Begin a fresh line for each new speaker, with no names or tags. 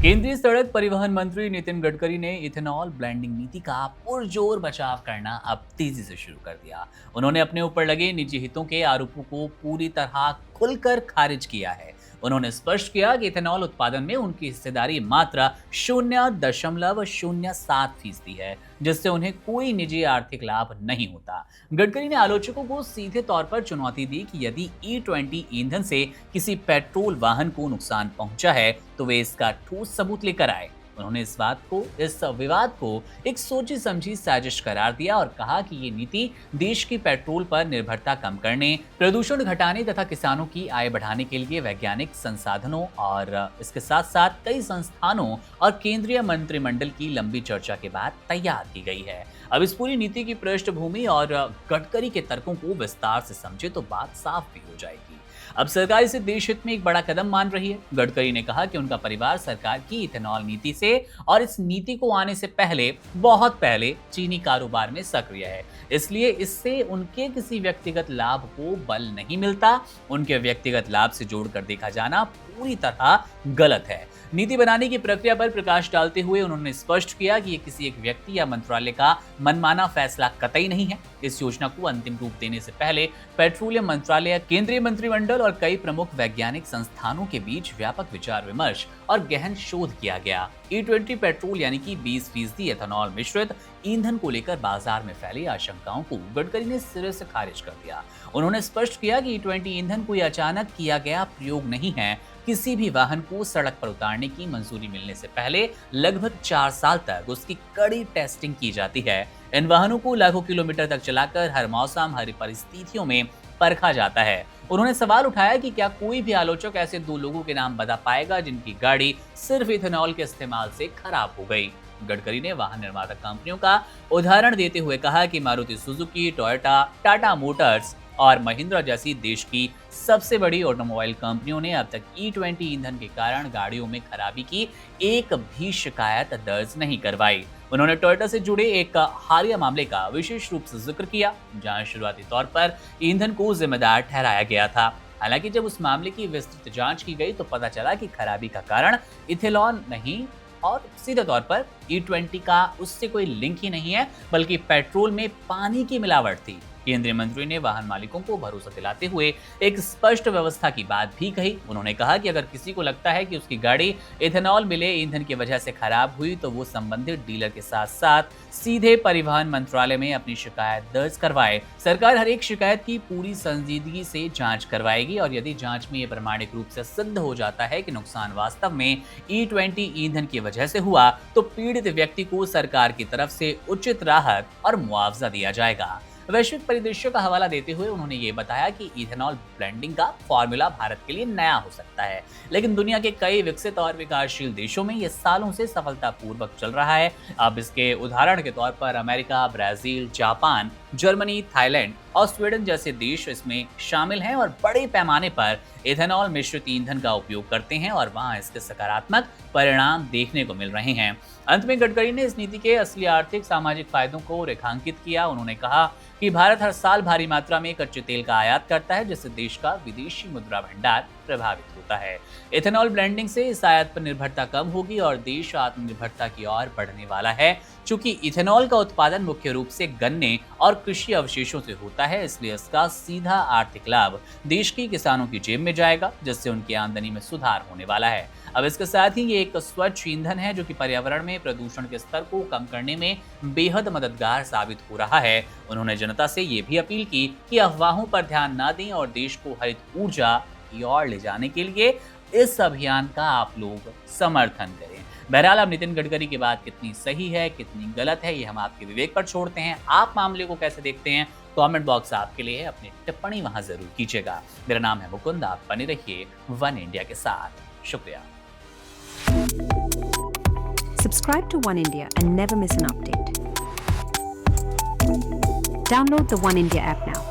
केंद्रीय सड़क परिवहन मंत्री नितिन गडकरी ने इथेनॉल ब्लेंडिंग नीति का पुरजोर बचाव करना अब तेजी से शुरू कर दिया। उन्होंने अपने ऊपर लगे निजी हितों के आरोपों को पूरी तरह खुलकर खारिज किया है। उन्होंने स्पष्ट किया कि इथेनॉल उत्पादन में उनकी हिस्सेदारी मात्र 0.07% है, जिससे उन्हें कोई निजी आर्थिक लाभ नहीं होता। गडकरी ने आलोचकों को सीधे तौर पर चुनौती दी कि यदि E20 ईंधन से किसी पेट्रोल वाहन को नुकसान पहुंचा है तो वे इसका ठोस सबूत लेकर आए। उन्होंने इस विवाद को एक सोची समझी साजिश करार दिया और कहा कि ये नीति देश की पेट्रोल पर निर्भरता कम करने, प्रदूषण घटाने तथा किसानों की आय बढ़ाने के लिए वैज्ञानिक संसाधनों और इसके साथ साथ कई संस्थानों और केंद्रीय मंत्रिमंडल की लंबी चर्चा के बाद तैयार की गई है। अब इस पूरी नीति की पृष्ठभूमि और गडकरी के तर्कों को विस्तार से समझे तो बात साफ भी हो जाएगी। अब सरकार इसे देश हित में एक बड़ा कदम मान रही है। गडकरी ने कहा कि उनका परिवार सरकार की इथेनॉल नीति से और इस नीति को आने से पहले, बहुत पहले चीनी कारोबार में सक्रिय है, इसलिए इससे उनके किसी व्यक्तिगत लाभ को बल नहीं मिलता। उनके व्यक्तिगत लाभ से जोड़कर देखा जाना पूरी तरह गलत है। नीति बनाने की प्रक्रिया पर प्रकाश डालते हुए उन्होंने स्पष्ट किया कि ये किसी एक व्यक्ति या मंत्रालय का मनमाना फैसला कतई नहीं है। इस योजना को अंतिम रूप देने से पहले पेट्रोलियम मंत्रालय, केंद्रीय मंत्रिमंडल और कई प्रमुख वैज्ञानिक संस्थानों के बीच व्यापक विचार विमर्श और गहन शोध किया गया। E20 पेट्रोल यानी कि 20% एथेनॉल मिश्रित ईंधन को लेकर बाजार में फैली आशंकाओं को गडकरी ने सिरे से खारिज कर दिया। उन्होंने स्पष्ट किया कि E20 ईंधन कोई अचानक किया गया प्रयोग नहीं है। किसी भी वाहन को सड़क पर उतारने की मंजूरी मिलने से पहले लगभग 4 साल तक उसकी कड़ी टेस्टिंग की जाती है। इन वाहनों को लाखों किलोमीटर तक चलाकर हर मौसम, हर परिस्थितियों में परखा जाता है। उन्होंने सवाल उठाया कि क्या कोई भी आलोचक ऐसे 2 लोगों के नाम बता पाएगा जिनकी गाड़ी सिर्फ इथेनॉल के इस्तेमाल से खराब हो गई। गडकरी ने वाहन निर्माता कंपनियों का उदाहरण देते हुए कहा कि Maruti Suzuki, Toyota, Tata Motors और महिंद्रा जैसी देश की सबसे बड़ी ऑटोमोबाइल कंपनियों ने अब तक E20 ईंधन के कारण गाड़ियों में खराबी की एक भी शिकायत दर्ज नहीं करवाई। उन्होंने टोयोटा से जुड़े एक हालिया मामले का विशेष रूप से जिक्र किया, जहां शुरुआती तौर पर ईंधन को जिम्मेदार ठहराया गया था। हालांकि जब उस मामले की विस्तृत जांच की गई तो पता चला कि खराबी का कारण इथेनॉल नहीं और सीधे तौर पर E20 का उससे कोई लिंक ही नहीं है, बल्कि पेट्रोल में पानी की मिलावट थी। केंद्रीय मंत्री ने वाहन मालिकों को भरोसा दिलाते हुए एक स्पष्ट व्यवस्था की बात भी कही। उन्होंने कहा कि अगर किसी को लगता है कि उसकी गाड़ी इथेनॉल मिले ईंधन की वजह से खराब हुई तो वो संबंधित डीलर के साथ साथ सीधे परिवहन मंत्रालय में अपनी शिकायत दर्ज करवाए। सरकार हर एक शिकायत की पूरी संजीदगी से जांच करवाएगी और यदि जांच में ये प्रमाणिक रूप से सिद्ध हो जाता है कि नुकसान वास्तव में E20 ईंधन की वजह से हुआ तो पीड़ित व्यक्ति को सरकार की तरफ से उचित राहत और मुआवजा दिया जाएगा। वैश्विक परिदृश्य का हवाला देते हुए उन्होंने ये बताया कि इथेनॉल ब्लेंडिंग का फॉर्मूला भारत के लिए नया हो सकता है, लेकिन दुनिया के कई विकसित और विकासशील देशों में ये सालों से सफलतापूर्वक चल रहा है। अब इसके उदाहरण के तौर पर America, Brazil, Japan, Germany, Thailand और स्वीडन जैसे देश इसमें शामिल हैं और बड़े पैमाने पर इथेनॉल मिश्रित ईंधन का उपयोग करते हैं और वहां इसके सकारात्मक परिणाम देखने को मिल रहे हैं। अंत में गडकरी ने इस नीति के असली आर्थिक सामाजिक फायदों को रेखांकित किया। उन्होंने कहा कि भारत हर साल भारी मात्रा में कच्चे तेल का आयात करता है, जिससे देश का विदेशी मुद्रा भंडार प्रभावित होता है। इथेनॉल ब्लेंडिंग से इस आयात पर निर्भरता कम होगी और देश आत्मनिर्भरता की ओर बढ़ने वाला है। चूंकि इथेनॉल का उत्पादन मुख्य रूप से गन्ने और कृषि अवशेषों से होता है, इसलिए इसका सीधा आर्थिक लाभ देश के किसानों की जेब में जाएगा, जिससे उनकी आमदनी में सुधार होने वाला है। अब इसके साथ ही ये एक स्वच्छ ईंधन है जो कि पर्यावरण में प्रदूषण के स्तर को कम करने में बेहद मददगार साबित हो रहा है। उन्होंने जनता से ये भी अपील की कि अफवाहों पर ध्यान न दें और देश को हरित ऊर्जा की ओर ले जाने के लिए इस अभियान का आप लोग समर्थन करें। बहरहाल अब नितिन गडकरी की बात कितनी सही है, कितनी गलत है, ये हम आपके विवेक पर छोड़ते हैं। आप मामले को कैसे देखते हैं? कमेंट बॉक्स आपके लिए है, अपनी टिप्पणी वहां जरूर कीजिएगा। मेरा नाम है मुकुंद, आप बने रहिए वन इंडिया के साथ। शुक्रिया।
Subscribe to One India and never miss an update. Download the One India app now.